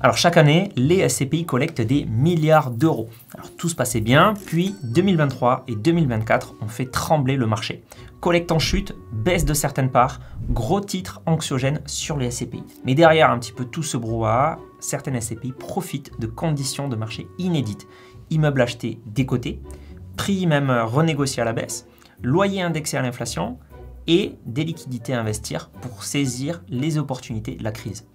Alors chaque année, les SCPI collectent des milliards d'euros. Alors tout se passait bien, puis 2023 et 2024 ont fait trembler le marché. Collecte en chute, baisse de certaines parts, gros titres anxiogènes sur les SCPI. Mais derrière un petit peu tout ce brouhaha, certaines SCPI profitent de conditions de marché inédites. Immeubles achetés décotés, prix même renégociés à la baisse, loyers indexés à l'inflation et des liquidités à investir pour saisir les opportunités de la crise.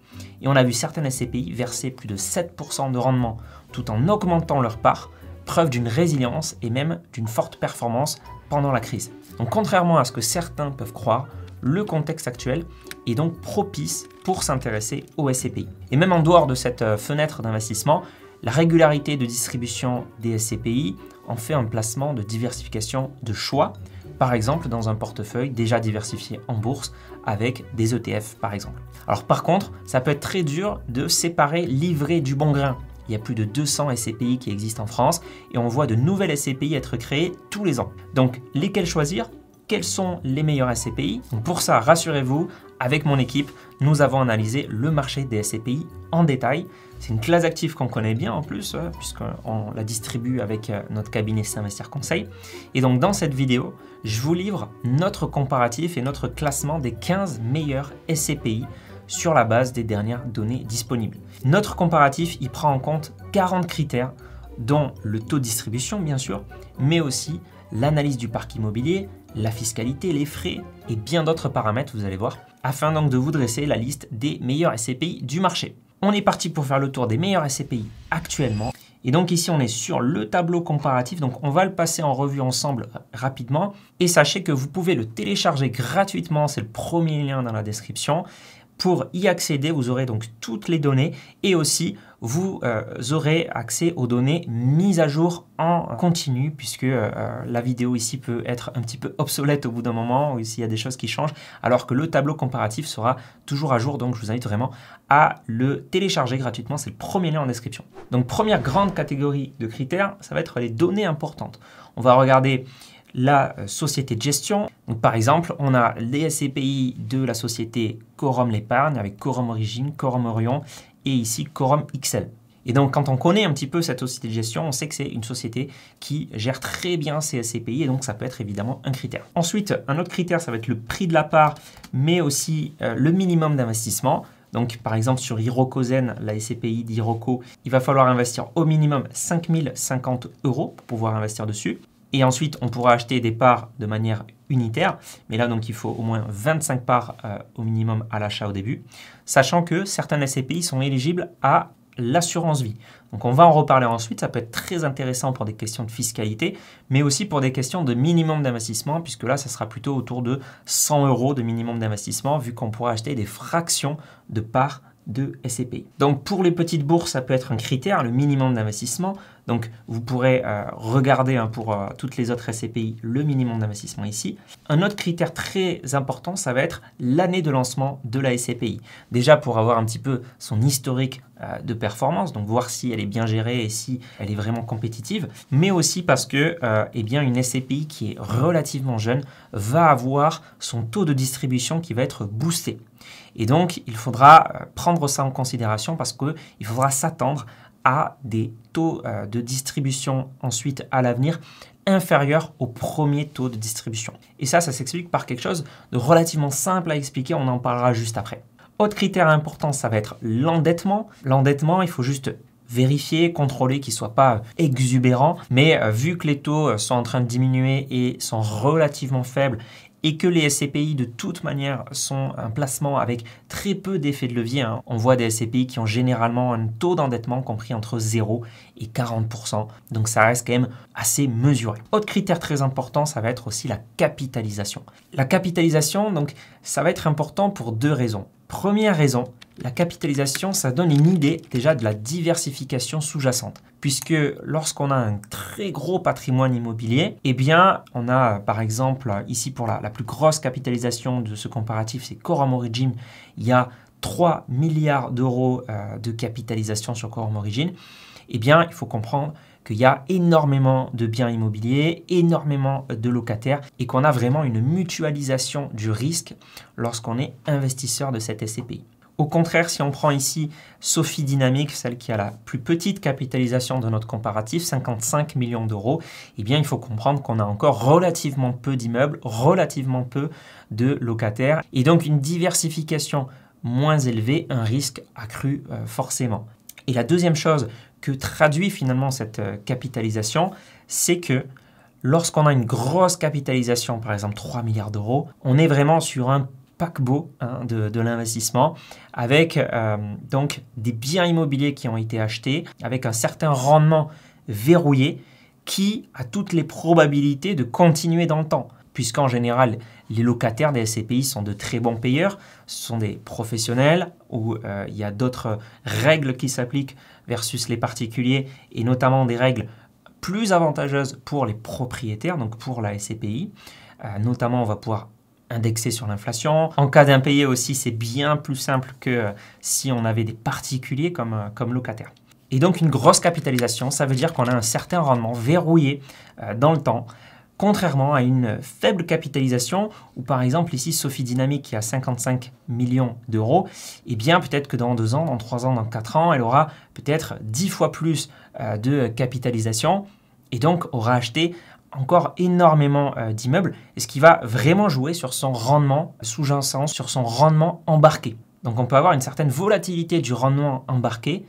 Et on a vu certaines SCPI verser plus de 7% de rendement tout en augmentant leur part, preuve d'une résilience et même d'une forte performance pendant la crise. Donc contrairement à ce que certains peuvent croire, le contexte actuel est donc propice pour s'intéresser aux SCPI. Et même en dehors de cette fenêtre d'investissement, la régularité de distribution des SCPI en fait un placement de diversification de choix, par exemple dans un portefeuille déjà diversifié en bourse avec des ETF par exemple. Alors par contre, ça peut être très dur de séparer l'ivraie du bon grain. Il y a plus de 200 SCPI qui existent en France et on voit de nouvelles SCPI être créées tous les ans. Donc lesquelles choisir ? Quels sont les meilleurs SCPI? Donc pour ça, rassurez-vous, avec mon équipe, nous avons analysé le marché des SCPI en détail. C'est une classe d'actifs qu'on connaît bien en plus, puisqu'on la distribue avec notre cabinet S'Investir Conseil. Et donc dans cette vidéo, je vous livre notre comparatif et notre classement des 15 meilleurs SCPI sur la base des dernières données disponibles. Notre comparatif, il prend en compte 40 critères, dont le taux de distribution bien sûr, mais aussi l'analyse du parc immobilier, la fiscalité, les frais et bien d'autres paramètres, vous allez voir, afin donc de vous dresser la liste des meilleurs SCPI du marché. On est parti pour faire le tour des meilleurs SCPI actuellement. Et donc ici, on est sur le tableau comparatif. Donc on va le passer en revue ensemble rapidement. Et sachez que vous pouvez le télécharger gratuitement. C'est le premier lien dans la description. Pour y accéder, vous aurez donc toutes les données et aussi vous aurez accès aux données mises à jour en continu puisque la vidéo ici peut être un petit peu obsolète au bout d'un moment ou s'il y a des choses qui changent alors que le tableau comparatif sera toujours à jour. Donc je vous invite vraiment à le télécharger gratuitement. C'est le premier lien en description. Donc première grande catégorie de critères, ça va être les données importantes. On va regarder la société de gestion. Donc, par exemple, on a les SCPI de la société Quorum l'épargne avec Quorum Origine, Quorum Orion et ici Quorum XL. Et donc, quand on connaît un petit peu cette société de gestion, on sait que c'est une société qui gère très bien ses SCPI et donc ça peut être évidemment un critère. Ensuite, un autre critère, ça va être le prix de la part, mais aussi le minimum d'investissement. Donc, par exemple, sur Hirokozen, la SCPI d'Hiroko, il va falloir investir au minimum 5 050 € pour pouvoir investir dessus. Et ensuite, on pourra acheter des parts de manière unitaire. Mais là, donc, il faut au moins 25 parts au minimum à l'achat au début. Sachant que certaines SCPI sont éligibles à l'assurance vie. Donc, on va en reparler ensuite. Ça peut être très intéressant pour des questions de fiscalité, mais aussi pour des questions de minimum d'investissement, puisque là, ça sera plutôt autour de 100 € de minimum d'investissement, vu qu'on pourra acheter des fractions de parts de SCPI. Donc pour les petites bourses, ça peut être un critère, le minimum d'investissement. Donc vous pourrez regarder pour toutes les autres SCPI le minimum d'investissement ici. Un autre critère très important, ça va être l'année de lancement de la SCPI. Déjà pour avoir un petit peu son historique de performance, donc voir si elle est bien gérée et si elle est vraiment compétitive, mais aussi parce que eh bien une SCPI qui est relativement jeune va avoir son taux de distribution qui va être boosté. Et donc, il faudra prendre ça en considération parce qu'il faudra s'attendre à des taux de distribution ensuite à l'avenir inférieurs au premier taux de distribution. Et ça s'explique par quelque chose de relativement simple à expliquer, on en parlera juste après. Autre critère important, ça va être l'endettement. L'endettement, il faut juste vérifier, contrôler qu'il ne soit pas exubérant, mais vu que les taux sont en train de diminuer et sont relativement faibles, et que les SCPI de toute manière sont un placement avec très peu d'effet de levier. On voit des SCPI qui ont généralement un taux d'endettement compris entre 0 et 40%. Donc ça reste quand même assez mesuré. Autre critère très important, ça va être aussi la capitalisation. La capitalisation, donc, ça va être important pour deux raisons. Première raison, la capitalisation, ça donne une idée déjà de la diversification sous-jacente. Puisque lorsqu'on a un très gros patrimoine immobilier, eh bien, on a par exemple, ici pour la plus grosse capitalisation de ce comparatif, c'est Quorum Origine, il y a 3 milliards d'euros de capitalisation sur Quorum Origine. Eh bien, il faut comprendre qu'il y a énormément de biens immobiliers, énormément de locataires et qu'on a vraiment une mutualisation du risque lorsqu'on est investisseur de cette SCPI. Au contraire, si on prend ici Sophie Dynamique, celle qui a la plus petite capitalisation de notre comparatif, 55 millions d'euros, eh bien, il faut comprendre qu'on a encore relativement peu d'immeubles, relativement peu de locataires, et donc une diversification moins élevée, un risque accru forcément. Et la deuxième chose que traduit finalement cette capitalisation, c'est que lorsqu'on a une grosse capitalisation, par exemple 3 milliards d'euros, on est vraiment sur un paquebot de l'investissement avec donc des biens immobiliers qui ont été achetés avec un certain rendement verrouillé qui a toutes les probabilités de continuer dans le temps. Puisqu'en général, les locataires des SCPI sont de très bons payeurs, ce sont des professionnels où il y a d'autres règles qui s'appliquent versus les particuliers et notamment des règles plus avantageuses pour les propriétaires, donc pour la SCPI. Notamment, on va pouvoir indexer sur l'inflation. En cas d'impayé aussi, c'est bien plus simple que si on avait des particuliers comme locataires. Et donc, une grosse capitalisation, ça veut dire qu'on a un certain rendement verrouillé dans le temps, contrairement à une faible capitalisation où, par exemple, ici, Sophie Dynamique qui a 55 millions d'euros, eh bien, peut-être que dans 2 ans, dans 3 ans, dans 4 ans, elle aura peut-être 10 fois plus de capitalisation et donc aura acheté encore énormément d'immeubles, et ce qui va vraiment jouer sur son rendement sous-jacent, sur son rendement embarqué. Donc on peut avoir une certaine volatilité du rendement embarqué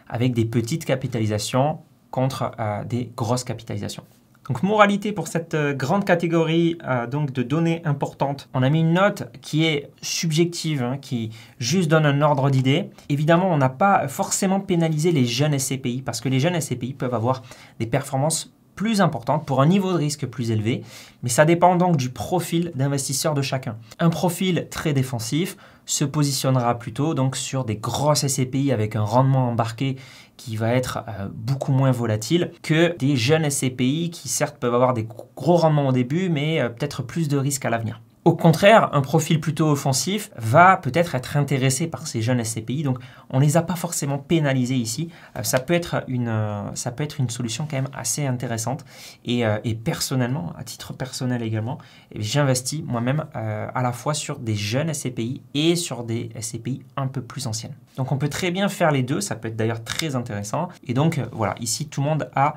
avec des petites capitalisations contre des grosses capitalisations. Donc moralité pour cette grande catégorie donc de données importantes, on a mis une note qui est subjective, qui juste donne un ordre d'idée. Évidemment, on n'a pas forcément pénalisé les jeunes SCPI parce que les jeunes SCPI peuvent avoir des performances plus importante pour un niveau de risque plus élevé, mais ça dépend donc du profil d'investisseur de chacun. Un profil très défensif se positionnera plutôt donc sur des grosses SCPI avec un rendement embarqué qui va être beaucoup moins volatile que des jeunes SCPI qui certes peuvent avoir des gros rendements au début, mais peut-être plus de risques à l'avenir. Au contraire, un profil plutôt offensif va peut-être être intéressé par ces jeunes SCPI, donc on ne les a pas forcément pénalisés ici. Ça peut être une solution quand même assez intéressante et personnellement, à titre personnel également, j'investis moi-même à la fois sur des jeunes SCPI et sur des SCPI un peu plus anciennes. Donc on peut très bien faire les deux, ça peut être d'ailleurs très intéressant. Et donc voilà, ici tout le monde a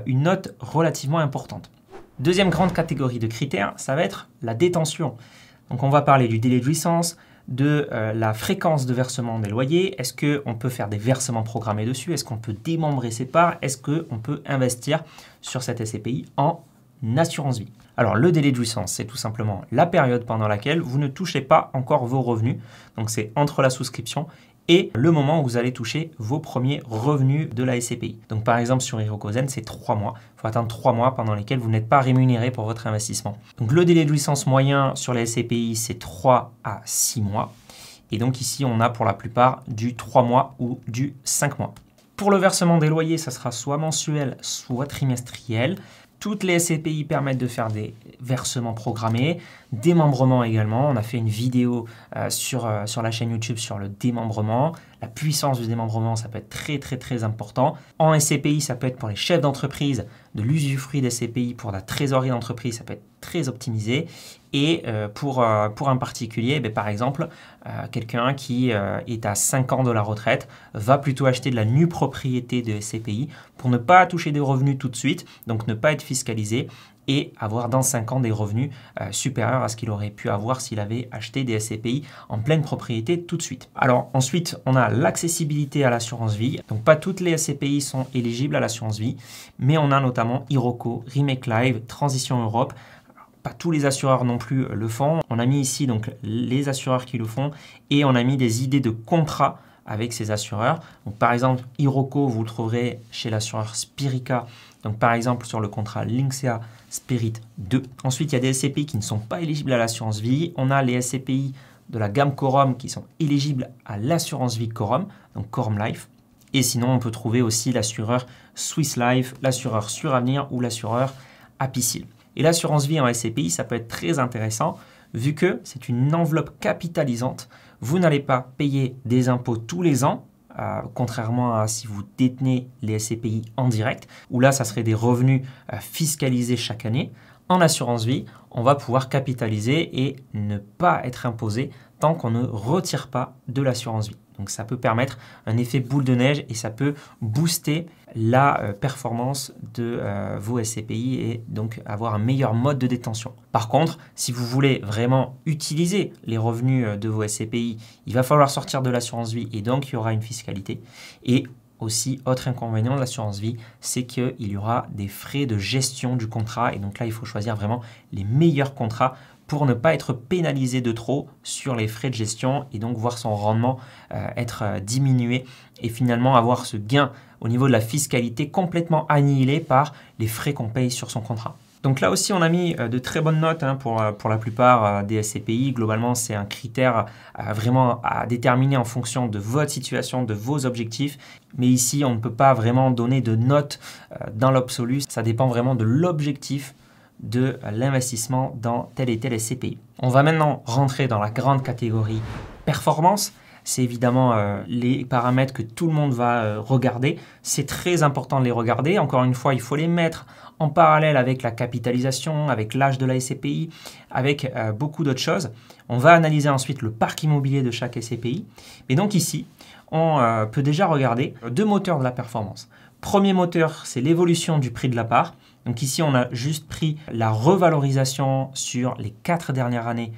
une note relativement importante. Deuxième grande catégorie de critères, ça va être la détention. Donc on va parler du délai de jouissance, de la fréquence de versement des loyers. Est-ce qu'on peut faire des versements programmés dessus? Est-ce qu'on peut démembrer ses parts? Est-ce qu'on peut investir sur cette SCPI en assurance vie? Alors le délai de jouissance, c'est tout simplement la période pendant laquelle vous ne touchez pas encore vos revenus. Donc c'est entre la souscription et le moment où vous allez toucher vos premiers revenus de la SCPI. Donc par exemple sur Hirokozen, c'est 3 mois. Il faut attendre 3 mois pendant lesquels vous n'êtes pas rémunéré pour votre investissement. Donc le délai de jouissance moyen sur la SCPI, c'est 3 à 6 mois. Et donc ici, on a pour la plupart du 3 mois ou du 5 mois. Pour le versement des loyers, ça sera soit mensuel, soit trimestriel. Toutes les SCPI permettent de faire des versements programmés, démembrement également. On a fait une vidéo sur la chaîne YouTube sur le démembrement. La puissance du démembrement, ça peut être très important. En SCPI, ça peut être pour les chefs d'entreprise, de l'usufruit des SCPI pour la trésorerie d'entreprise, ça peut être très optimisé. Et pour un particulier, par exemple, quelqu'un qui est à 5 ans de la retraite va plutôt acheter de la nue propriété de SCPI pour ne pas toucher des revenus tout de suite, donc ne pas être fiscalisé et avoir dans 5 ans des revenus supérieurs à ce qu'il aurait pu avoir s'il avait acheté des SCPI en pleine propriété tout de suite. Alors ensuite, on a l'accessibilité à l'assurance vie. Donc pas toutes les SCPI sont éligibles à l'assurance vie, mais on a notamment Iroko, Remake Live, Transition Europe. Pas tous les assureurs non plus le font. On a mis ici donc les assureurs qui le font et on a mis des idées de contrat avec ces assureurs. Donc, par exemple, Iroko, vous le trouverez chez l'assureur Spirica. Donc, par exemple, sur le contrat Linksea Spirit 2. Ensuite, il y a des SCPI qui ne sont pas éligibles à l'assurance vie. On a les SCPI de la gamme Corum qui sont éligibles à l'assurance vie Corum, donc Corum Life. Et sinon, on peut trouver aussi l'assureur Swiss Life, l'assureur Suravenir ou l'assureur Apicil. Et l'assurance vie en SCPI, ça peut être très intéressant vu que c'est une enveloppe capitalisante. Vous n'allez pas payer des impôts tous les ans, contrairement à si vous détenez les SCPI en direct, où là, ça serait des revenus fiscalisés chaque année. En assurance vie, on va pouvoir capitaliser et ne pas être imposé tant qu'on ne retire pas de l'assurance vie. Donc ça peut permettre un effet boule de neige et ça peut booster la performance de vos SCPI et donc avoir un meilleur mode de détention. Par contre, si vous voulez vraiment utiliser les revenus de vos SCPI, il va falloir sortir de l'assurance vie et donc il y aura une fiscalité. Et aussi, autre inconvénient de l'assurance vie, c'est qu'il y aura des frais de gestion du contrat. Et donc là, il faut choisir vraiment les meilleurs contrats pour ne pas être pénalisé de trop sur les frais de gestion et donc voir son rendement être diminué et finalement avoir ce gain au niveau de la fiscalité complètement annihilé par les frais qu'on paye sur son contrat. Donc là aussi, on a mis de très bonnes notes pour la plupart des SCPI. Globalement, c'est un critère vraiment à déterminer en fonction de votre situation, de vos objectifs. Mais ici, on ne peut pas vraiment donner de notes dans l'absolu. Ça dépend vraiment de l'objectif de l'investissement dans tel et tel SCPI. On va maintenant rentrer dans la grande catégorie performance. C'est évidemment les paramètres que tout le monde va regarder. C'est très important de les regarder. Encore une fois, il faut les mettre en parallèle avec la capitalisation, avec l'âge de la SCPI, avec beaucoup d'autres choses. On va analyser ensuite le parc immobilier de chaque SCPI. Et donc ici, on peut déjà regarder deux moteurs de la performance. Premier moteur, c'est l'évolution du prix de la part. Donc ici, on a juste pris la revalorisation sur les 4 dernières années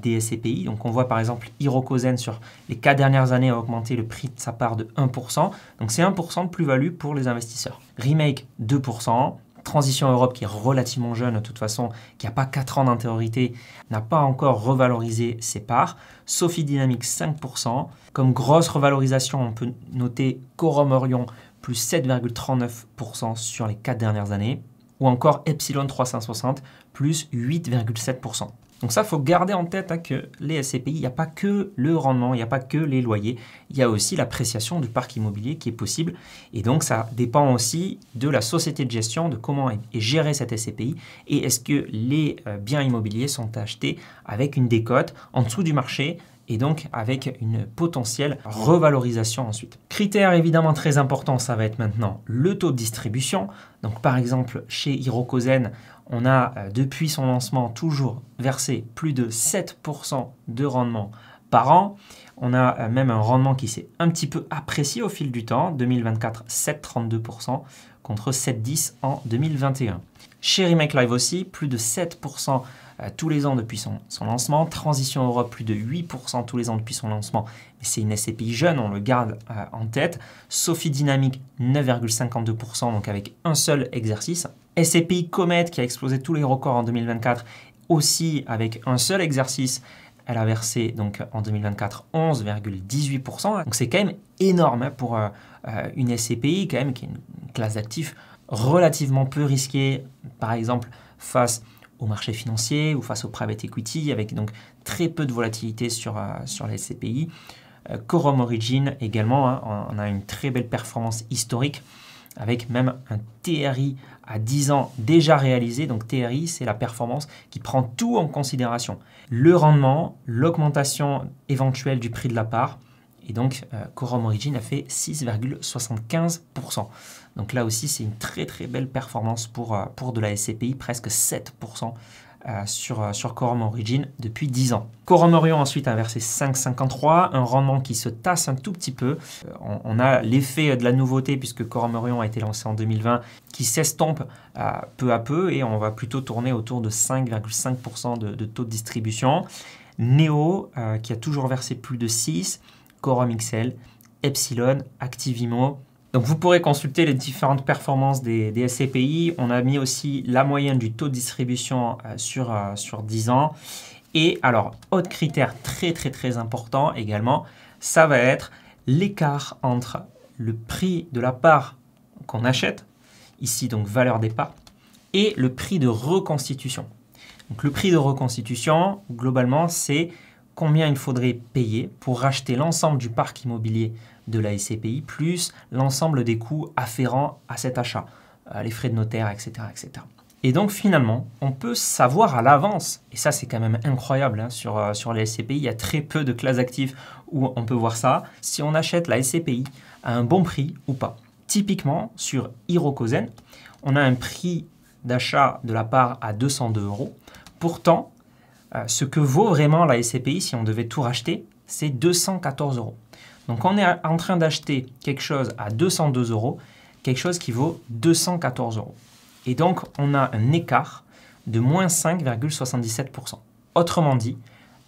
des SCPI. Donc on voit par exemple Hirokozen sur les 4 dernières années a augmenté le prix de sa part de 1%. Donc c'est 1% de plus-value pour les investisseurs. Remake 2%. Transition Europe qui est relativement jeune de toute façon, qui n'a pas 4 ans d'antériorité, n'a pas encore revalorisé ses parts. Sophie Dynamics 5%. Comme grosse revalorisation, on peut noter Corum Orion plus 7,39% sur les 4 dernières années. Ou encore Epsilon 360 plus 8,7%. Donc ça, il faut garder en tête que les SCPI, il n'y a pas que le rendement, il n'y a pas que les loyers, il y a aussi l'appréciation du parc immobilier qui est possible. Et donc ça dépend aussi de la société de gestion, de comment est gérée cette SCPI et est-ce que les biens immobiliers sont achetés avec une décote en dessous du marché et donc avec une potentielle revalorisation ensuite. Critère évidemment très important, ça va être maintenant le taux de distribution. Donc par exemple, chez Hirokozen, on a depuis son lancement toujours versé plus de 7% de rendement par an. On a même un rendement qui s'est un petit peu apprécié au fil du temps. 2024, 7,32% contre 7,10% en 2021. Chez Remake Live aussi, plus de 7% tous les ans depuis son lancement. Transition Europe, plus de 8% tous les ans depuis son lancement. Mais c'est une SCPI jeune, on le garde en tête. Sophie Dynamics, 9,52%, donc avec un seul exercice. SCPI Comet, qui a explosé tous les records en 2024, aussi avec un seul exercice. Elle a versé donc en 2024 11,18%. Donc c'est quand même énorme pour une SCPI quand même, qui est une classe d'actifs relativement peu risquée, par exemple face au marché financier ou face au private equity, avec donc très peu de volatilité sur les SCPI. Corum Origin également, on a une très belle performance historique avec même un TRI à 10 ans déjà réalisé. Donc TRI, c'est la performance qui prend tout en considération. Le rendement, l'augmentation éventuelle du prix de la part. Et donc, Corum Origin a fait 6,75%. Donc là aussi, c'est une très très belle performance pour de la SCPI, presque 7% sur Corum Origin depuis 10 ans. Corum Orion ensuite a versé 5,53, un rendement qui se tasse un tout petit peu. On a l'effet de la nouveauté puisque Corum Orion a été lancé en 2020 qui s'estompe peu à peu et on va plutôt tourner autour de 5,5% de taux de distribution. Neo qui a toujours versé plus de 6, Corum XL, Epsilon, Activimo. Donc vous pourrez consulter les différentes performances des SCPI. On a mis aussi la moyenne du taux de distribution sur 10 ans. Et alors, autre critère très très très important également, ça va être l'écart entre le prix de la part qu'on achète, ici donc valeur des parts, et le prix de reconstitution. Donc le prix de reconstitution, globalement, c'est combien il faudrait payer pour racheter l'ensemble du parc immobilier de la SCPI, plus l'ensemble des coûts afférents à cet achat, les frais de notaire, etc., etc. Et donc finalement, on peut savoir à l'avance, et ça c'est quand même incroyable sur les SCPI, il y a très peu de classes actives où on peut voir ça, si on achète la SCPI à un bon prix ou pas. Typiquement, sur Hirokozen, on a un prix d'achat de la part à 202 €. Pourtant, ce que vaut vraiment la SCPI si on devait tout racheter, c'est 214 €. Donc on est en train d'acheter quelque chose à 202 €, quelque chose qui vaut 214 €. Et donc on a un écart de moins 5,77%. Autrement dit,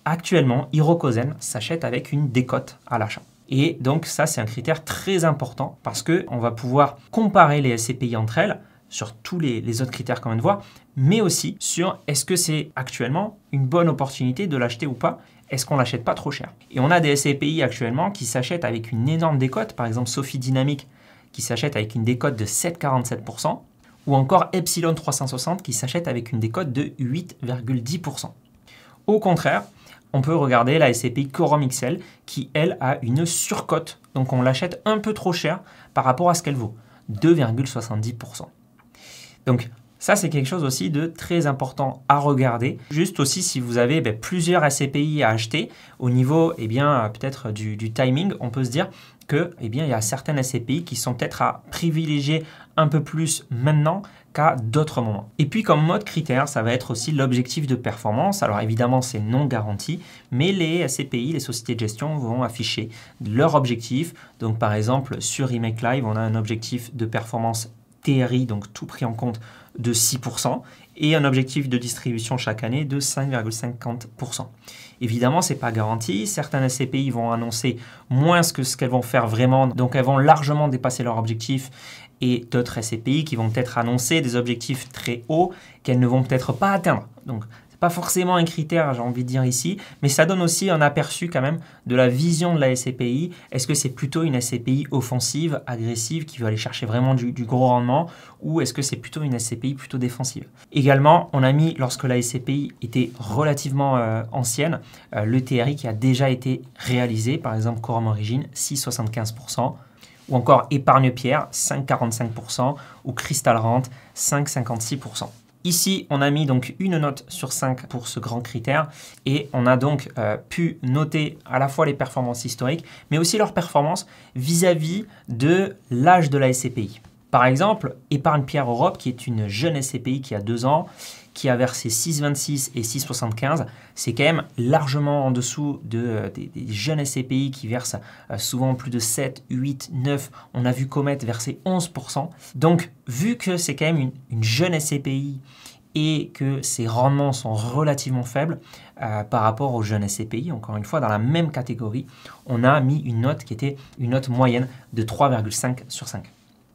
actuellement, Hirokozen s'achète avec une décote à l'achat. Et donc ça, c'est un critère très important parce qu'on va pouvoir comparer les SCPI entre elles sur tous les autres critères qu'on vient de voir, mais aussi sur est-ce que c'est actuellement une bonne opportunité de l'acheter ou pas, est-ce qu'on ne l'achète pas trop cher. Et on a des SCPI actuellement qui s'achètent avec une énorme décote, par exemple Sophie Dynamic qui s'achète avec une décote de 7,47%, ou encore Epsilon 360 qui s'achète avec une décote de 8,10%. Au contraire, on peut regarder la SCPI Quorum XL qui, elle, a une surcote. Donc on l'achète un peu trop cher par rapport à ce qu'elle vaut, 2,70%. Donc ça, c'est quelque chose aussi de très important à regarder. Juste aussi, si vous avez plusieurs SCPI à acheter, au niveau peut-être du timing, on peut se dire que il y a certaines SCPI qui sont peut-être à privilégier un peu plus maintenant qu'à d'autres moments. Et puis comme mode critère, ça va être aussi l'objectif de performance. Alors évidemment, c'est non garanti, mais les SCPI, les sociétés de gestion, vont afficher leur objectif. Donc par exemple, sur Remake Live, on a un objectif de performance TRI, donc tout pris en compte, de 6% et un objectif de distribution chaque année de 5,50%. Évidemment, ce n'est pas garanti. Certaines SCPI vont annoncer moins que ce qu'elles vont faire vraiment, donc elles vont largement dépasser leur objectif, et d'autres SCPI qui vont peut-être annoncer des objectifs très hauts qu'elles ne vont peut-être pas atteindre. Donc, ce n'est pas forcément un critère, j'ai envie de dire ici, mais ça donne aussi un aperçu quand même de la vision de la SCPI. Est-ce que c'est plutôt une SCPI offensive, agressive, qui veut aller chercher vraiment du gros rendement, ou est-ce que c'est plutôt une SCPI plutôt défensive? Également, on a mis, lorsque la SCPI était relativement ancienne, le TRI qui a déjà été réalisé, par exemple Quorum Origin, 6,75%, ou encore Épargne Pierre, 5,45%, ou Crystal Rent, 5,56%. Ici, on a mis donc une note sur 5 pour ce grand critère et on a donc pu noter à la fois les performances historiques, mais aussi leurs performances vis-à-vis de l'âge de la SCPI. Par exemple, Épargne Pierre Europe, qui est une jeune SCPI qui a 2 ans, qui a versé 6,26 et 6,75, c'est quand même largement en dessous des jeunes SCPI qui versent souvent plus de 7, 8, 9. On a vu Comet verser 11%. Donc, vu que c'est quand même une jeune SCPI et que ses rendements sont relativement faibles par rapport aux jeunes SCPI, encore une fois, dans la même catégorie, on a mis une note qui était une note moyenne de 3,5 sur 5.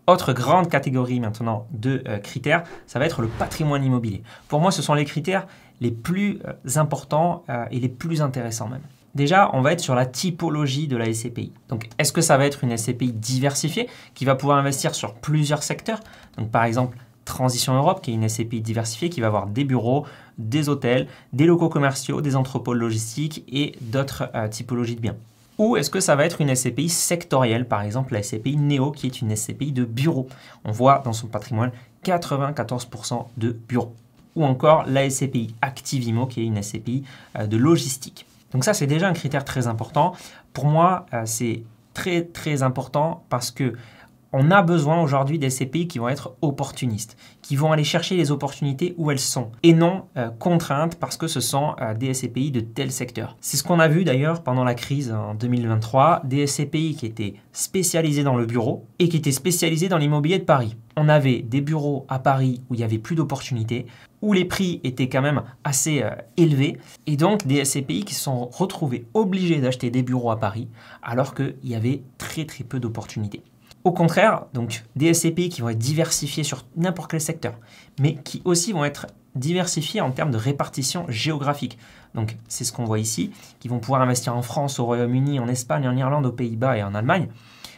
Autre grande catégorie maintenant de critères, ça va être le patrimoine immobilier. Pour moi, ce sont les critères les plus importants et les plus intéressants même. Déjà, on va être sur la typologie de la SCPI. Donc, est-ce que ça va être une SCPI diversifiée qui va pouvoir investir sur plusieurs secteurs? Donc, par exemple, Transition Europe, qui est une SCPI diversifiée, qui va avoir des bureaux, des hôtels, des locaux commerciaux, des entrepôts logistiques et d'autres typologies de biens. Ou est-ce que ça va être une SCPI sectorielle, par exemple la SCPI Néo, qui est une SCPI de bureaux. On voit dans son patrimoine 94% de bureaux. Ou encore la SCPI Activimo, qui est une SCPI de logistique. Donc ça, c'est déjà un critère très important. Pour moi, c'est très très important parce que on a besoin aujourd'hui des SCPI qui vont être opportunistes, qui vont aller chercher les opportunités où elles sont et non contraintes parce que ce sont des SCPI de tel secteur. C'est ce qu'on a vu d'ailleurs pendant la crise en 2023, des SCPI qui étaient spécialisés dans le bureau et qui étaient spécialisés dans l'immobilier de Paris. On avait des bureaux à Paris où il n'y avait plus d'opportunités, où les prix étaient quand même assez élevés, et donc des SCPI qui se sont retrouvés obligés d'acheter des bureaux à Paris alors qu'il y avait très très peu d'opportunités. Au contraire, donc des SCPI qui vont être diversifiés sur n'importe quel secteur, mais qui aussi vont être diversifiés en termes de répartition géographique. Donc c'est ce qu'on voit ici, qui vont pouvoir investir en France, au Royaume-Uni, en Espagne, en Irlande, aux Pays-Bas et en Allemagne.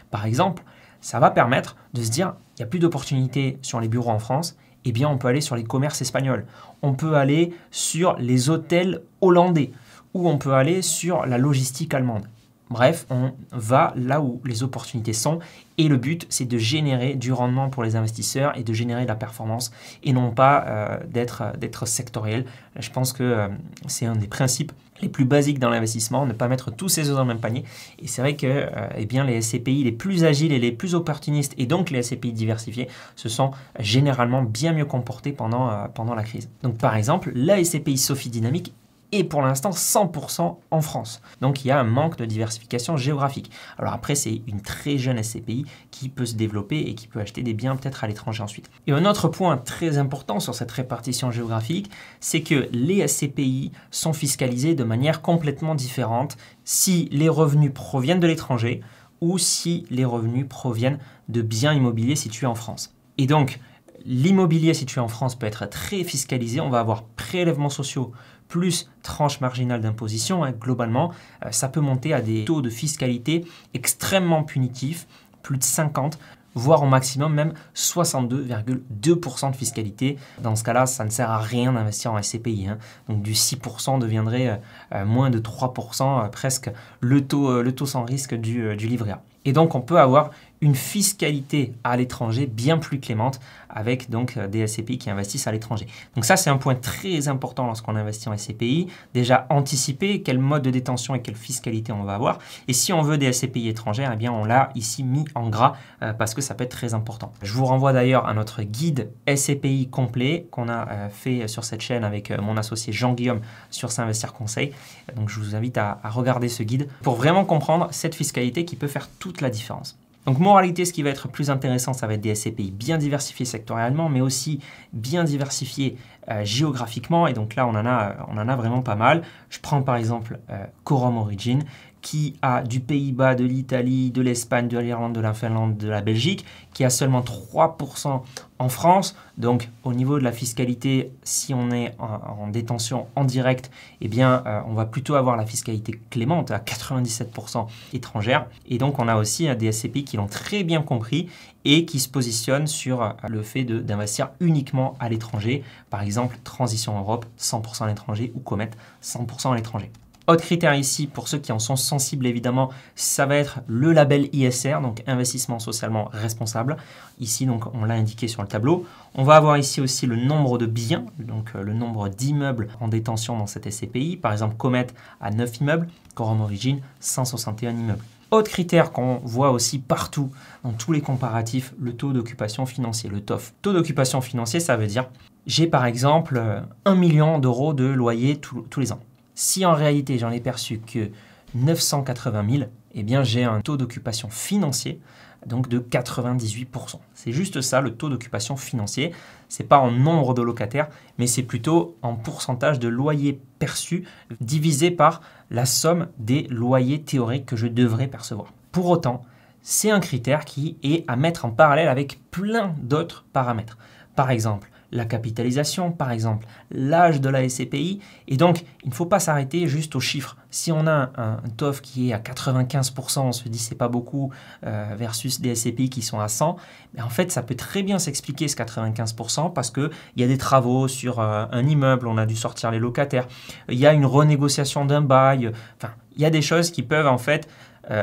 Par exemple, ça va permettre de se dire, il n'y a plus d'opportunités sur les bureaux en France, eh bien on peut aller sur les commerces espagnols, on peut aller sur les hôtels hollandais, ou on peut aller sur la logistique allemande. Bref, on va là où les opportunités sont et le but, c'est de générer du rendement pour les investisseurs et de générer de la performance et non pas d'être sectoriel. Je pense que c'est un des principes les plus basiques dans l'investissement, ne pas mettre tous ses œufs dans le même panier. Et c'est vrai que eh bien, les SCPI les plus agiles et les plus opportunistes, et donc les SCPI diversifiés, se sont généralement bien mieux comportés pendant la crise. Donc par exemple, la SCPI Sophie Dynamique est pour l'instant 100% en France. Donc il y a un manque de diversification géographique. Alors après, c'est une très jeune SCPI qui peut se développer et qui peut acheter des biens peut-être à l'étranger ensuite. Et un autre point très important sur cette répartition géographique, c'est que les SCPI sont fiscalisés de manière complètement différente si les revenus proviennent de l'étranger ou si les revenus proviennent de biens immobiliers situés en France. Et donc, l'immobilier situé en France peut être très fiscalisé. On va avoir prélèvements sociaux plus tranche marginale d'imposition. Globalement, ça peut monter à des taux de fiscalité extrêmement punitifs, plus de 50, voire au maximum même 62,2% de fiscalité. Dans ce cas-là, ça ne sert à rien d'investir en SCPI. Donc du 6% deviendrait moins de 3%, presque le taux sans risque du livret A. Et donc on peut avoir une fiscalité à l'étranger bien plus clémente avec donc des SCPI qui investissent à l'étranger. Donc ça, c'est un point très important lorsqu'on investit en SCPI. Déjà, anticiper quel mode de détention et quelle fiscalité on va avoir. Et si on veut des SCPI étrangères, eh bien on l'a ici mis en gras parce que ça peut être très important. Je vous renvoie d'ailleurs à notre guide SCPI complet qu'on a fait sur cette chaîne avec mon associé Jean-Guillaume sur S'investir Conseil. Donc je vous invite à regarder ce guide pour vraiment comprendre cette fiscalité qui peut faire toute la différence. Donc, moralité, ce qui va être plus intéressant, ça va être des SCPI bien diversifiés sectoriellement, mais aussi bien diversifiés géographiquement. Et donc là, on en a vraiment pas mal. Je prends par exemple Quorum Origin, qui a du Pays-Bas, de l'Italie, de l'Espagne, de l'Irlande, de la Finlande, de la Belgique, qui a seulement 3% en France. Donc, au niveau de la fiscalité, si on est en détention en direct, eh bien, on va plutôt avoir la fiscalité clémente à 97% étrangère. Et donc, on a aussi des SCPI qui l'ont très bien compris et qui se positionnent sur le fait d'investir uniquement à l'étranger. Par exemple, Transition Europe, 100% à l'étranger, ou Comet, 100% à l'étranger. Autre critère ici, pour ceux qui en sont sensibles évidemment, ça va être le label ISR, donc investissement socialement responsable. Ici, donc, on l'a indiqué sur le tableau. On va avoir ici aussi le nombre de biens, donc le nombre d'immeubles en détention dans cette SCPI. Par exemple, Comet à 9 immeubles, Quorum Origin, 161 immeubles. Autre critère qu'on voit aussi partout dans tous les comparatifs, le taux d'occupation financier, le TOF. Taux d'occupation financier, ça veut dire j'ai par exemple 1 million d'euros de loyer tous les ans. Si en réalité j'en ai perçu que 980 000, eh bien j'ai un taux d'occupation financier donc de 98%. C'est juste ça le taux d'occupation financier. Ce n'est pas en nombre de locataires, mais c'est plutôt en pourcentage de loyers perçus divisé par la somme des loyers théoriques que je devrais percevoir. Pour autant, c'est un critère qui est à mettre en parallèle avec plein d'autres paramètres. Par exemple, la capitalisation, par exemple, l'âge de la SCPI. Et donc, il ne faut pas s'arrêter juste aux chiffres. Si on a un TOF qui est à 95%, on se dit c'est pas beaucoup versus des SCPI qui sont à 100%, mais en fait, ça peut très bien s'expliquer ce 95% parce qu'il y a des travaux sur un immeuble, on a dû sortir les locataires, il y a une renégociation d'un bail, enfin, il y a des choses qui peuvent en fait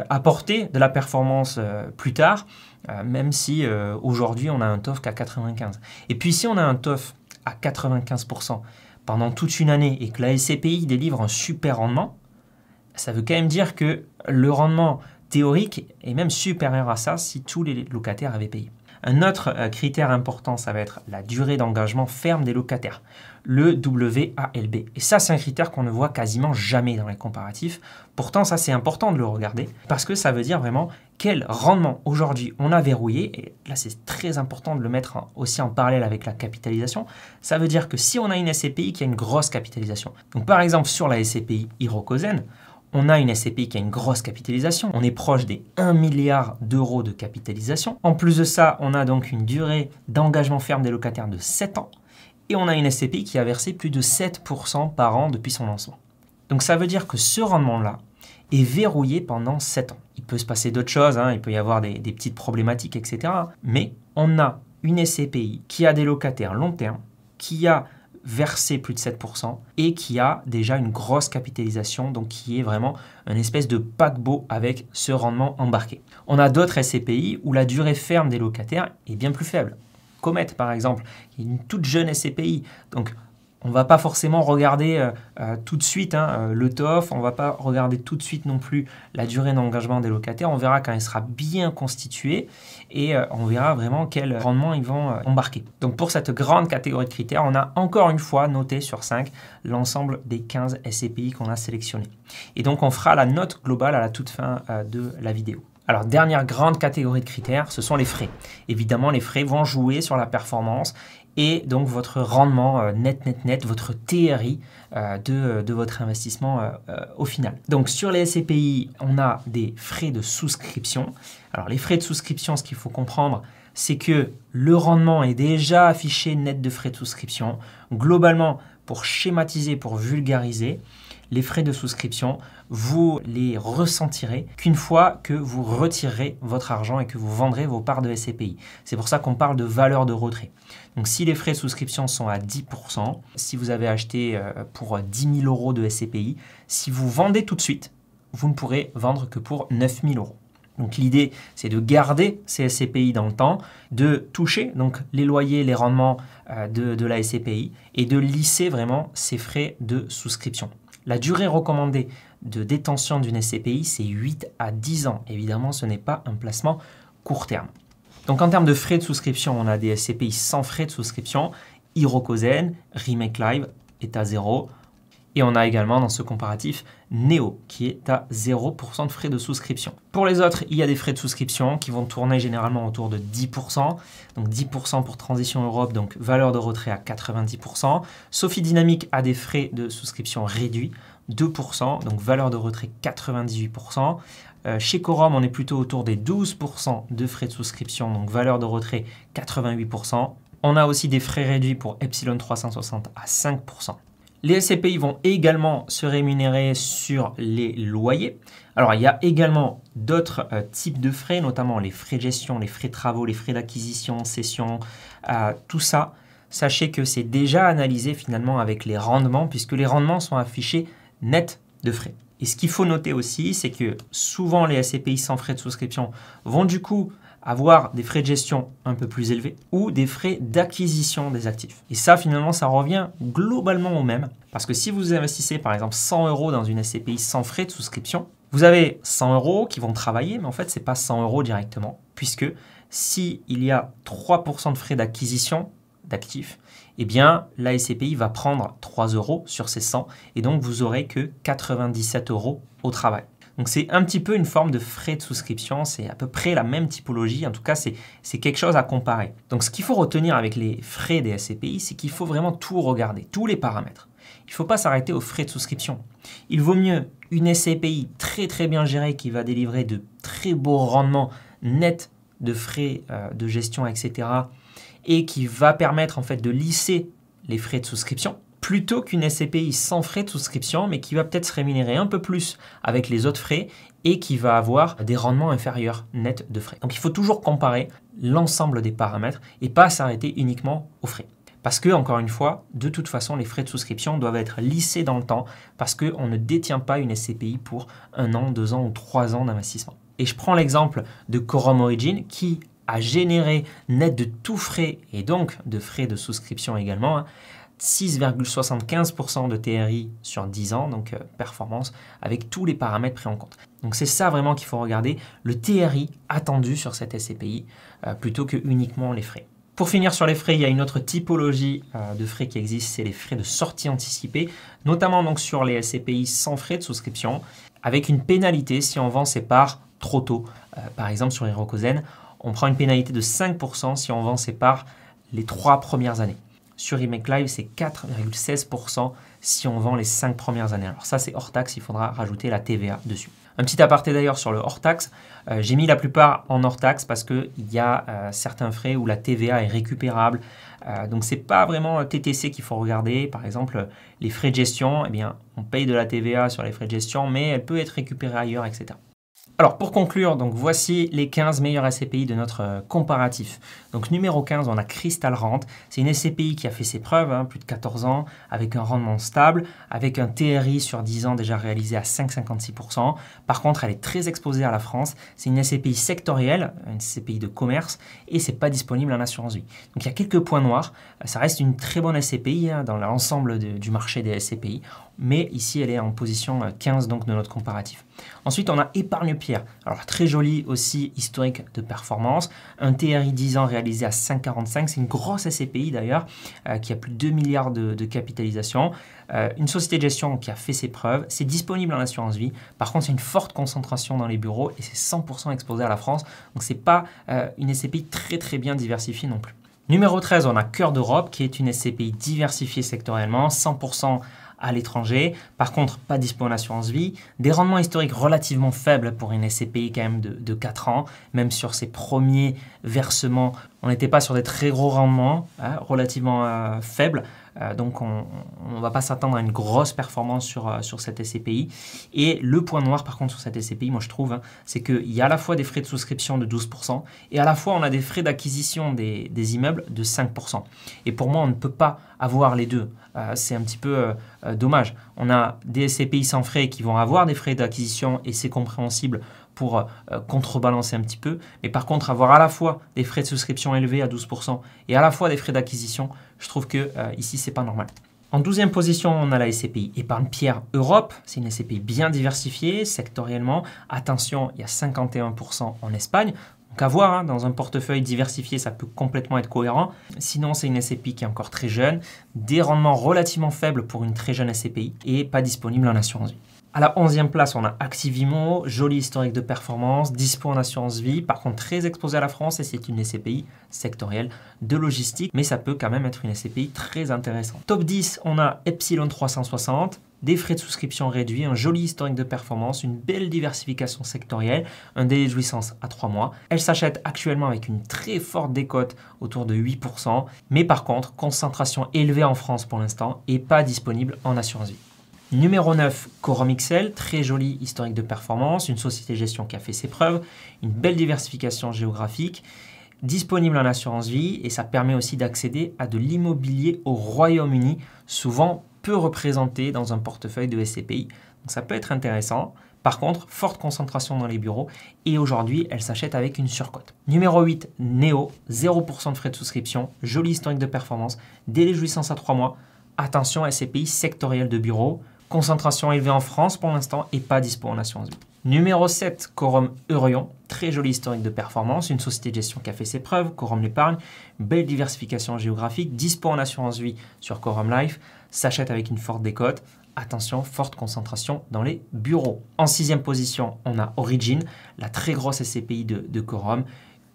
apporter de la performance plus tard, même si aujourd'hui on a un TOF qu'à 95%. Et puis si on a un TOF à 95% pendant toute une année et que la SCPI délivre un super rendement, ça veut quand même dire que le rendement théorique est même supérieur à ça si tous les locataires avaient payé. Un autre critère important, ça va être la durée d'engagement ferme des locataires, le WALB. Et ça, c'est un critère qu'on ne voit quasiment jamais dans les comparatifs. Pourtant, ça, c'est important de le regarder parce que ça veut dire vraiment quel rendement aujourd'hui on a verrouillé. Et là, c'est très important de le mettre aussi en parallèle avec la capitalisation. Ça veut dire que si on a une SCPI qui a une grosse capitalisation, donc par exemple sur la SCPI Hirokozen, on a une SCPI qui a une grosse capitalisation, on est proche des 1 milliard d'euros de capitalisation. En plus de ça, on a donc une durée d'engagement ferme des locataires de 7 ans et on a une SCPI qui a versé plus de 7% par an depuis son lancement. Donc ça veut dire que ce rendement-là est verrouillé pendant 7 ans. Il peut se passer d'autres choses, il peut y avoir des petites problématiques, etc. Mais on a une SCPI qui a des locataires long terme, qui a versé plus de 7% et qui a déjà une grosse capitalisation, donc qui est vraiment une espèce de paquebot avec ce rendement embarqué. On a d'autres SCPI où la durée ferme des locataires est bien plus faible. Comet, par exemple, qui est une toute jeune SCPI, donc On ne va pas forcément regarder tout de suite le TOF, on ne va pas regarder tout de suite non plus la durée d'engagement des locataires. On verra quand il sera bien constitué et on verra vraiment quel rendement ils vont embarquer. Donc pour cette grande catégorie de critères, on a encore une fois noté sur 5 l'ensemble des 15 SCPI qu'on a sélectionnés. Et donc on fera la note globale à la toute fin de la vidéo. Alors, dernière grande catégorie de critères, ce sont les frais. Évidemment, les frais vont jouer sur la performance et donc votre rendement net, votre TRI de votre investissement au final. Donc, sur les SCPI, on a des frais de souscription. Alors, les frais de souscription, ce qu'il faut comprendre, c'est que le rendement est déjà affiché net de frais de souscription. Globalement, pour schématiser, pour vulgariser, les frais de souscription, vous les ressentirez qu'une fois que vous retirerez votre argent et que vous vendrez vos parts de SCPI. C'est pour ça qu'on parle de valeur de retrait. Donc si les frais de souscription sont à 10%, si vous avez acheté pour 10 000 € de SCPI, si vous vendez tout de suite, vous ne pourrez vendre que pour 9 000 €. Donc l'idée, c'est de garder ces SCPI dans le temps, de toucher donc les loyers, les rendements de la SCPI et de lisser vraiment ces frais de souscription. La durée recommandée de détention d'une SCPI, c'est 8 à 10 ans. Évidemment, ce n'est pas un placement court terme. Donc en termes de frais de souscription, on a des SCPI sans frais de souscription. Hirokozen, Remake Live est à 0. Et on a également dans ce comparatif Neo qui est à 0% de frais de souscription. Pour les autres, il y a des frais de souscription qui vont tourner généralement autour de 10%. Donc 10% pour Transition Europe, donc valeur de retrait à 90%. Sophie Dynamique a des frais de souscription réduits, 2%, donc valeur de retrait 98%. Chez Quorum, on est plutôt autour des 12% de frais de souscription, donc valeur de retrait 88%. On a aussi des frais réduits pour Epsilon 360 à 5%. Les SCPI vont également se rémunérer sur les loyers. Alors, il y a également d'autres types de frais, notamment les frais de gestion, les frais de travaux, les frais d'acquisition, cession, tout ça. Sachez que c'est déjà analysé finalement avec les rendements, puisque les rendements sont affichés net de frais. Et ce qu'il faut noter aussi, c'est que souvent les SCPI sans frais de souscription vont du coup avoir des frais de gestion un peu plus élevés ou des frais d'acquisition des actifs. Et ça, finalement, ça revient globalement au même. Parce que si vous investissez, par exemple, 100 € dans une SCPI sans frais de souscription, vous avez 100 € qui vont travailler, mais en fait, ce n'est pas 100 € directement. Puisque s'il y a 3% de frais d'acquisition d'actifs, eh bien, la SCPI va prendre 3 € sur ces 100 et donc vous n'aurez que 97 € au travail. Donc c'est un petit peu une forme de frais de souscription, c'est à peu près la même typologie, en tout cas c'est quelque chose à comparer. Donc ce qu'il faut retenir avec les frais des SCPI, c'est qu'il faut vraiment tout regarder, tous les paramètres. Il ne faut pas s'arrêter aux frais de souscription. Il vaut mieux une SCPI très bien gérée qui va délivrer de très beaux rendements nets de frais de gestion, etc. et qui va permettre en fait de lisser les frais de souscription, plutôt qu'une SCPI sans frais de souscription, mais qui va peut-être se rémunérer un peu plus avec les autres frais et qui va avoir des rendements inférieurs nets de frais. Donc il faut toujours comparer l'ensemble des paramètres et pas s'arrêter uniquement aux frais. Parce que, encore une fois, de toute façon, les frais de souscription doivent être lissés dans le temps parce qu'on ne détient pas une SCPI pour 1 an, 2 ans ou 3 ans d'investissement. Et je prends l'exemple de Quorum Origin qui a généré net de tout frais et donc de frais de souscription également, 6,75% de TRI sur 10 ans, donc performance, avec tous les paramètres pris en compte. Donc c'est ça vraiment qu'il faut regarder, le TRI attendu sur cette SCPI, plutôt que uniquement les frais. Pour finir sur les frais, il y a une autre typologie de frais qui existe, c'est les frais de sortie anticipée, notamment donc sur les SCPI sans frais de souscription, avec une pénalité si on vend ses parts trop tôt. Par exemple sur Hirokozen, on prend une pénalité de 5% si on vend ses parts les 3 premières années. Sur Remake Live, c'est 4,16% si on vend les 5 premières années. Alors ça, c'est hors taxe, il faudra rajouter la TVA dessus. Un petit aparté d'ailleurs sur le hors taxe. J'ai mis la plupart en hors taxe parce qu'il y a certains frais où la TVA est récupérable. Donc ce n'est pas vraiment TTC qu'il faut regarder. Par exemple, les frais de gestion, eh bien, on paye de la TVA sur les frais de gestion, mais elle peut être récupérée ailleurs, etc. Alors pour conclure, donc voici les 15 meilleurs SCPI de notre comparatif. Donc numéro 15, on a Crystal Rent. C'est une SCPI qui a fait ses preuves, plus de 14 ans, avec un rendement stable, avec un TRI sur 10 ans déjà réalisé à 5,56%. Par contre, elle est très exposée à la France. C'est une SCPI sectorielle, une SCPI de commerce, et c'est pas disponible en assurance vie. Donc il y a quelques points noirs. Ça reste une très bonne SCPI dans l'ensemble du marché des SCPI. Mais ici, elle est en position 15 donc, de notre comparatif. Ensuite, on a Épargne-Pierre. Alors, très joli aussi historique de performance. Un TRI 10 ans réalisé à 5,45. C'est une grosse SCPI d'ailleurs, qui a plus de 2 milliards de capitalisation. Une société de gestion qui a fait ses preuves. C'est disponible en assurance vie. Par contre, il y a une forte concentration dans les bureaux et c'est 100% exposé à la France. Donc, ce n'est pas une SCPI très très bien diversifiée non plus. Numéro 13, on a Cœur d'Europe, qui est une SCPI diversifiée sectoriellement, 100% à l'étranger. Par contre, pas dispo en assurance vie. Des rendements historiques relativement faibles pour une SCPI quand même de 4 ans. Même sur ses premiers versements, on n'était pas sur des très gros rendements, relativement faibles. Donc, on ne va pas s'attendre à une grosse performance sur cette SCPI. Et le point noir, par contre, sur cette SCPI, moi je trouve, c'est qu'il y a à la fois des frais de souscription de 12% et à la fois on a des frais d'acquisition des immeubles de 5%. Et pour moi, on ne peut pas avoir les deux. C'est un petit peu dommage. On a des SCPI sans frais qui vont avoir des frais d'acquisition et c'est compréhensible pour contrebalancer un petit peu. Mais par contre, avoir à la fois des frais de souscription élevés à 12% et à la fois des frais d'acquisition, je trouve que ici, c'est pas normal. En 12e position, on a la SCPI Épargne-Pierre Europe. C'est une SCPI bien diversifiée sectoriellement. Attention, il y a 51% en Espagne. Donc à voir, dans un portefeuille diversifié, ça peut complètement être cohérent. Sinon, c'est une SCPI qui est encore très jeune, des rendements relativement faibles pour une très jeune SCPI et pas disponible en assurance vie. À la 11e place, on a Activimo, joli historique de performance, dispo en assurance vie, par contre très exposé à la France et c'est une SCPI sectorielle de logistique, mais ça peut quand même être une SCPI très intéressante. Top 10, on a Epsilon 360, des frais de souscription réduits, un joli historique de performance, une belle diversification sectorielle, un délai de jouissance à 3 mois. Elle s'achète actuellement avec une très forte décote autour de 8%, mais par contre, concentration élevée en France pour l'instant et pas disponible en assurance vie. Numéro 9, Quorum XL, très joli historique de performance, une société de gestion qui a fait ses preuves, une belle diversification géographique, disponible en assurance vie et ça permet aussi d'accéder à de l'immobilier au Royaume-Uni, souvent peu représenté dans un portefeuille de SCPI. Donc ça peut être intéressant. Par contre, forte concentration dans les bureaux et aujourd'hui, elle s'achète avec une surcote. Numéro 8, Neo, 0% de frais de souscription, joli historique de performance, délai de jouissance à 3 mois. Attention, SCPI sectorielle de bureau. Concentration élevée en France pour l'instant et pas dispo en assurance vie. Numéro 7, Quorum Eurion. Très joli historique de performance. Une société de gestion qui a fait ses preuves. Quorum l'épargne. Belle diversification géographique. Dispo en assurance vie sur Quorum Life. S'achète avec une forte décote. Attention, forte concentration dans les bureaux. En 6e position, on a Origin, la très grosse SCPI de Quorum.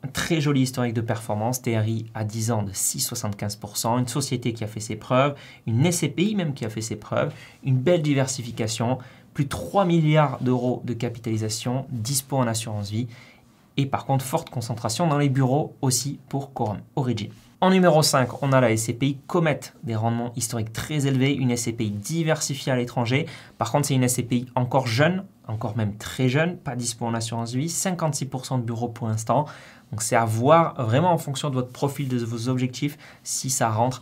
Un très joli historique de performance, TRI à 10 ans de 6,75%, une société qui a fait ses preuves, une SCPI même qui a fait ses preuves, une belle diversification, plus de 3 milliards d'euros de capitalisation, dispo en assurance vie et par contre forte concentration dans les bureaux aussi pour Quorum Origin. En numéro 5, on a la SCPI Comet, des rendements historiques très élevés, une SCPI diversifiée à l'étranger. Par contre, c'est une SCPI encore jeune, encore même très jeune, pas dispo en assurance vie, 56% de bureaux pour l'instant. Donc c'est à voir vraiment en fonction de votre profil, de vos objectifs, si ça rentre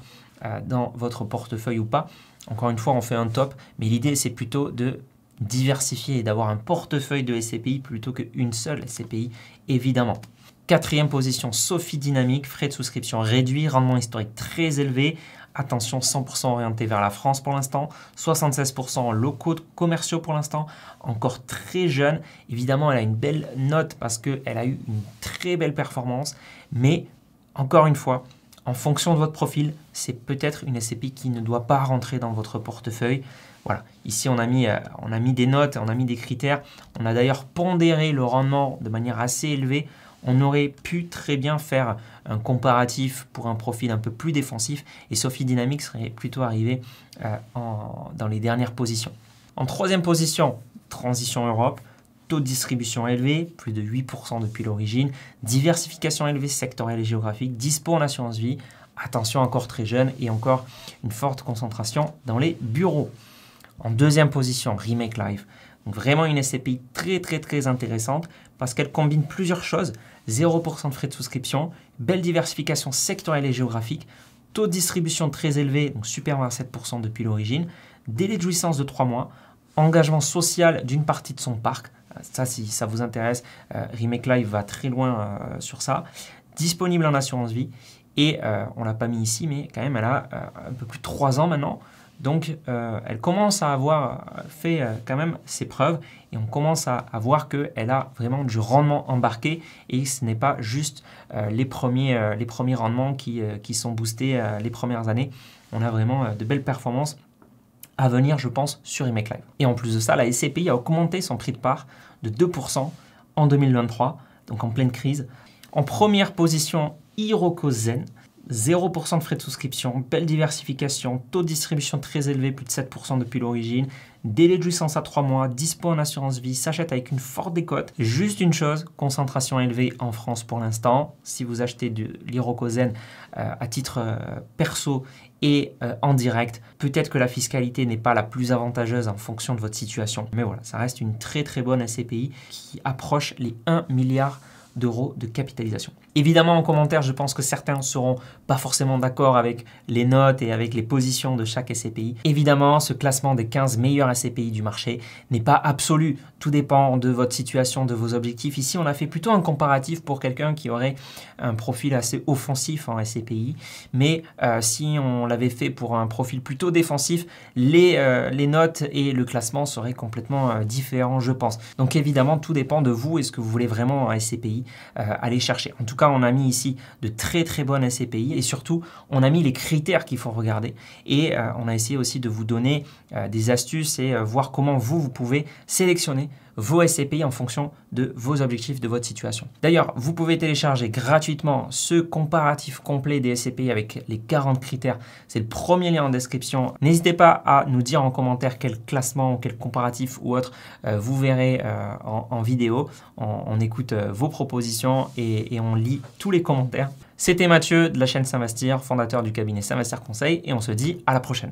dans votre portefeuille ou pas. Encore une fois, on fait un top, mais l'idée c'est plutôt de diversifier et d'avoir un portefeuille de SCPI plutôt qu'une seule SCPI, évidemment. 4e position, Sophie Dynamique, frais de souscription réduits, rendement historique très élevé. Attention, 100% orienté vers la France pour l'instant, 76% locaux commerciaux pour l'instant, encore très jeune. Évidemment, elle a une belle note parce qu'elle a eu une très belle performance. Mais encore une fois, en fonction de votre profil, c'est peut-être une SCPI qui ne doit pas rentrer dans votre portefeuille. Voilà, ici on a mis des notes, on a mis des critères. On a d'ailleurs pondéré le rendement de manière assez élevée. On aurait pu très bien faire un comparatif pour un profil un peu plus défensif et Sophie Dynamique serait plutôt arrivée dans les dernières positions. En 3e position, Transition Europe, taux de distribution élevé, plus de 8% depuis l'origine, diversification élevée sectorielle et géographique, dispo en assurance vie, attention encore très jeune et encore une forte concentration dans les bureaux. En 2e position, Remake Life, Donc vraiment une SCPI très intéressante parce qu'elle combine plusieurs choses. 0% de frais de souscription, belle diversification sectorielle et géographique, taux de distribution très élevé, donc supérieur à 7% depuis l'origine, délai de jouissance de 3 mois, engagement social d'une partie de son parc. Ça, si ça vous intéresse, Remake Live va très loin sur ça. Disponible en assurance vie et on ne l'a pas mis ici, mais quand même elle a un peu plus de 3 ans maintenant. Donc elle commence à avoir fait quand même ses preuves et on commence à voir qu'elle a vraiment du rendement embarqué et ce n'est pas juste les premiers rendements qui sont boostés les premières années. On a vraiment de belles performances à venir, je pense, sur Remake Live. Et en plus de ça, la SCPI a augmenté son prix de part de 2% en 2023, donc en pleine crise. En première position, Hiroko Zen, 0% de frais de souscription, belle diversification, taux de distribution très élevé, plus de 7% depuis l'origine, délai de jouissance à 3 mois, dispo en assurance vie, s'achète avec une forte décote. Juste une chose, concentration élevée en France pour l'instant. Si vous achetez de l'Hiroko Zen à titre perso et en direct, peut-être que la fiscalité n'est pas la plus avantageuse en fonction de votre situation. Mais voilà, ça reste une très bonne SCPI qui approche les 1 milliard d'euros de capitalisation. Évidemment, en commentaire, je pense que certains ne seront pas forcément d'accord avec les notes et avec les positions de chaque SCPI. Évidemment, ce classement des 15 meilleures SCPI du marché n'est pas absolu. Tout dépend de votre situation, de vos objectifs. Ici, on a fait plutôt un comparatif pour quelqu'un qui aurait un profil assez offensif en SCPI. Mais si on l'avait fait pour un profil plutôt défensif, les notes et le classement seraient complètement différents, je pense. Donc évidemment, tout dépend de vous et ce que vous voulez vraiment en SCPI aller chercher. En tout cas, on a mis ici de très bonnes SCPI et surtout, on a mis les critères qu'il faut regarder et on a essayé aussi de vous donner des astuces et voir comment vous pouvez sélectionner vos SCPI en fonction de vos objectifs, de votre situation. D'ailleurs, vous pouvez télécharger gratuitement ce comparatif complet des SCPI avec les 40 critères. C'est le premier lien en description. N'hésitez pas à nous dire en commentaire quel classement, quel comparatif ou autre vous verrez en vidéo. On écoute vos propositions et on lit tous les commentaires. C'était Mathieu de la chaîne S'Investir, fondateur du cabinet S'Investir Conseil et on se dit à la prochaine.